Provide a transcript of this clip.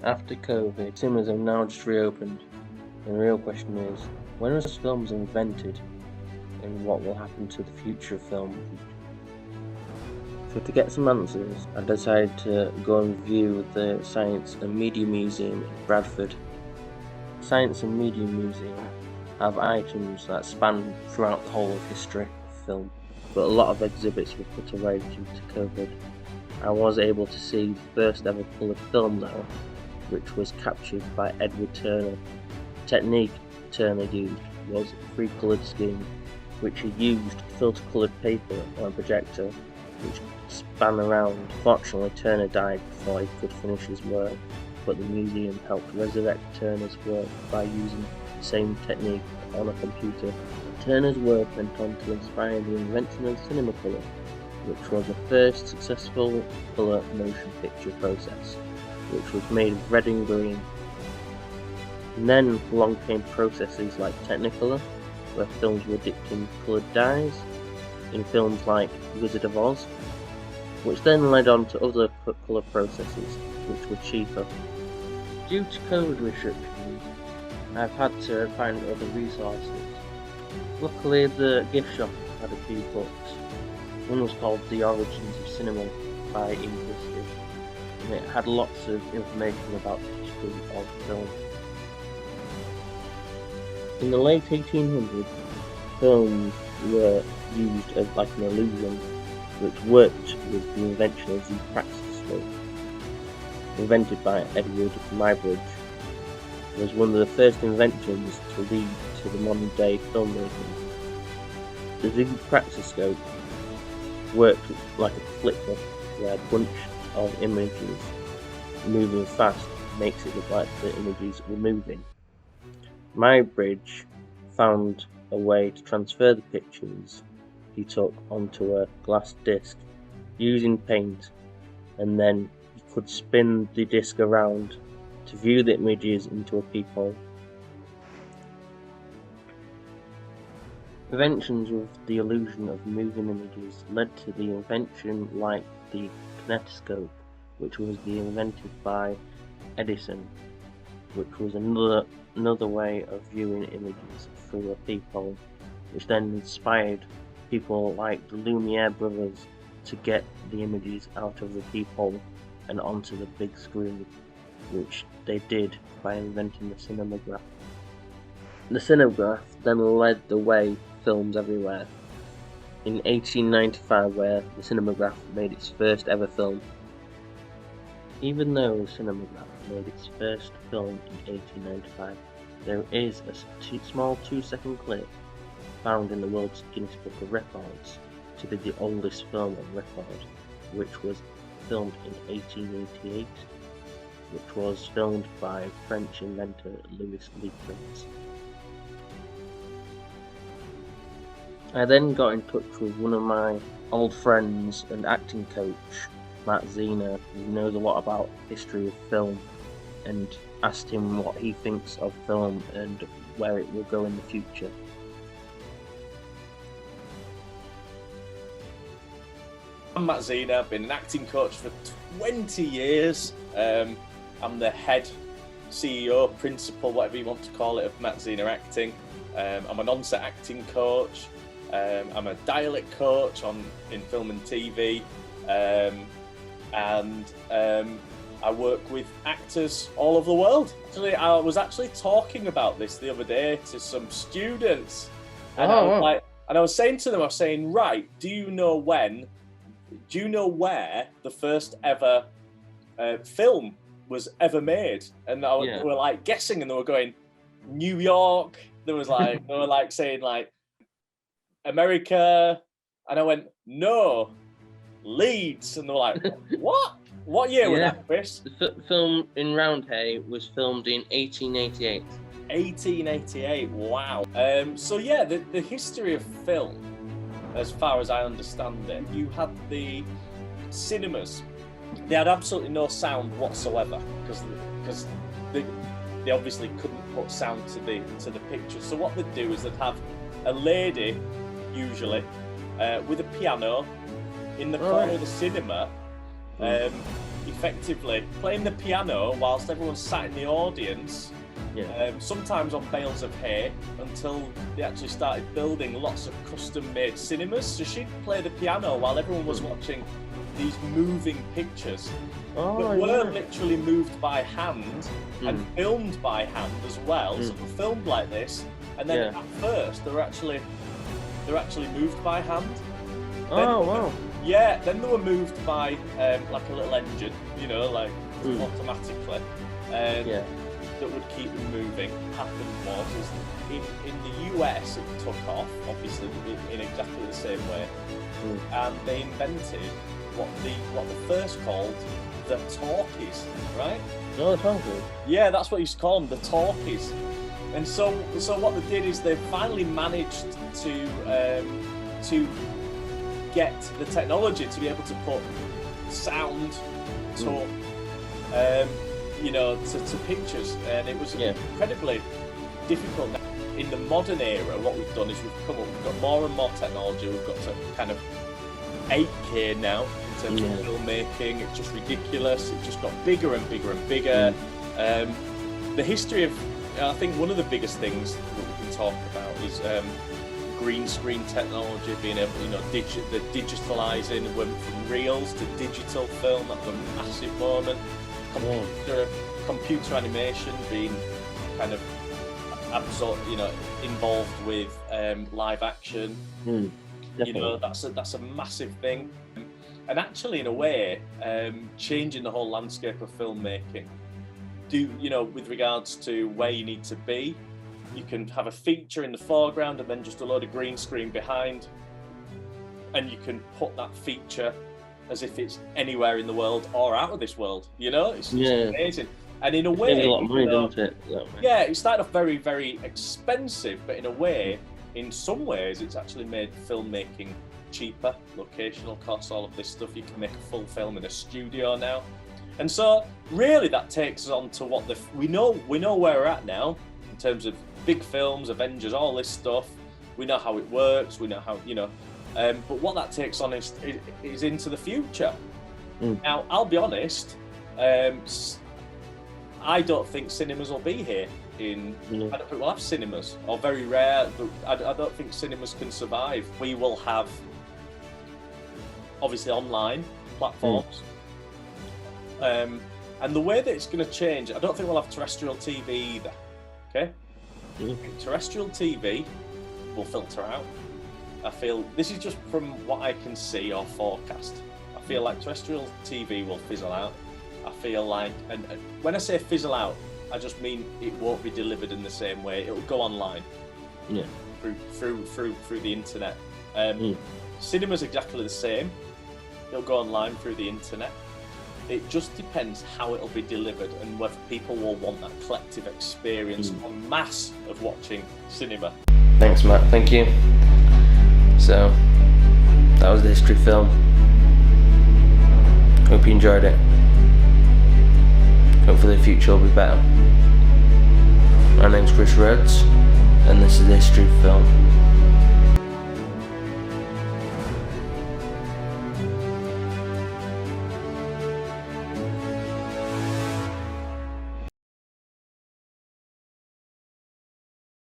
After COVID, cinemas have now just reopened, and the real question is, when was films invented, and what will happen to the future of film? So to get some answers, I decided to go and view the Science and Media Museum in Bradford. The Science and Media Museum have items that span throughout the whole of history of film, but a lot of exhibits were put away due to COVID. I was able to see the first ever coloured film though, which was captured by Edward Turner. The technique Turner used was a three-coloured scheme, which he used filter-coloured paper on a projector, which span around. Fortunately, Turner died before he could finish his work, but the museum helped resurrect Turner's work by using the same technique on a computer. Turner's work went on to inspire the invention of Cinemacolor, which was the first successful colour motion picture process, which was made of red and green. And then along came processes like Technicolor, where films were dipped in coloured dyes, in films like Wizard of Oz, which then led on to other colour processes, which were cheaper. Due to COVID restrictions, I've had to find other resources. Luckily, the gift shop had a few books. One was called The Origins of Cinema by Ian Christie, and it had lots of information about the history of film. In the late 1800s, films were used as like an illusion, which worked with the invention of the praxiscope, invented by Edward Muybridge. It was one of the first inventions to lead to the modern day filmmaking. The praxiscope worked like a flicker, where a bunch of images moving fast makes it look like the images were moving. Muybridge found a way to transfer the pictures he took onto a glass disc using paint, and then he could spin the disc around to view the images into a peephole. Inventions with the illusion of moving images led to the invention like the kinetoscope, which was invented by Edison, which was another way of viewing images through a peephole, which then inspired people like the Lumiere brothers to get the images out of the peephole and onto the big screen, which they did by inventing the cinematograph. The cinematograph then led the way for films everywhere. In 1895, where the cinematograph made its first ever film. Even though the cinematograph made its first film in 1895, there is a small 2-second clip found in the World's Guinness Book of Records to be the oldest film on record, which was filmed in 1888, which was filmed by French inventor Louis Legrand. I then got in touch with one of my old friends and acting coach, Matt Zena, who knows a lot about history of film, and asked him what he thinks of film and where it will go in the future. I'm Matt Zena. I've been an acting coach for 20 years. I'm the head CEO, principal, whatever you want to call it, of Matt Zena Acting. I'm an on-set acting coach. I'm a dialect coach in film and TV. And I work with actors all over the world. Actually, I was talking about this the other day to some students. And I was saying to them, right, do you know where the first ever film was ever made? And they were like guessing, and they were going, New York. They were saying like America, and I went, no, Leeds. And they were like, what? What year was that, Chris? The film in Roundhay was filmed in 1888. 1888, wow. So yeah, the history of film, as far as I understand it, you had the cinemas. They had absolutely no sound whatsoever because they obviously couldn't put sound to the picture. So what they'd do is they'd have a lady, usually, with a piano in the corner of the cinema, effectively playing the piano whilst everyone's sat in the audience. Sometimes on bales of hay, until they actually started building lots of custom-made cinemas. So she'd play the piano while everyone was watching these moving pictures that were literally moved by hand and filmed by hand as well. So they filmed like this, and then at first they were actually moved by hand. Yeah, then they were moved by like a little engine, you know, like automatically. That would keep them moving. Happened was in the US it took off, obviously in exactly the same way, and they invented what the first called the talkies, right? No, the talkies. Yeah, that's what you used to call them, the talkies. And so what they did is they finally managed to get the technology to be able to put sound to to pictures, and it was incredibly difficult. In the modern era, what we've done is we've got more and more technology. We've got to kind of 8K now in terms of filmmaking. It's just ridiculous. It just got bigger and bigger and bigger. The history of, I think one of the biggest things that we can talk about is green screen technology, being able, the digitalizing went from reels to digital film. That was a massive moment. Computer animation being kind of involved with live action. That's a massive thing, and actually in a way changing the whole landscape of filmmaking. With regards to where you need to be, you can have a feature in the foreground and then just a load of green screen behind, and you can put that feature as if it's anywhere in the world or out of this world. It's amazing. And in a way, it's a lot of money, doesn't it? Yeah, it started off very, very expensive, but in a way, in some ways, it's actually made filmmaking cheaper. Locational costs, all of this stuff. You can make a full film in a studio now, and so really that takes us on to what we know where we're at now in terms of big films, Avengers, all this stuff. We know how it works. We know how but what that takes on is into the future. Now, I'll be honest. I don't think cinemas will be here I don't think we'll have cinemas, or very rare. I don't think cinemas can survive. We will have, obviously, online platforms. And the way that it's going to change, I don't think we'll have terrestrial TV either. Okay? Terrestrial TV will filter out. I feel, this is just from what I can see or forecast, I feel like terrestrial TV will fizzle out. I feel like, and when I say fizzle out, I just mean it won't be delivered in the same way. It'll go online, through the internet. Cinema's exactly the same. It'll go online through the internet. It just depends how it'll be delivered and whether people will want that collective experience en masse of watching cinema. Thanks, Matt. Thank you. So, that was the history film. Hope you enjoyed it. Hopefully the future will be better. My name's Chris Rhodes, and this is the history film.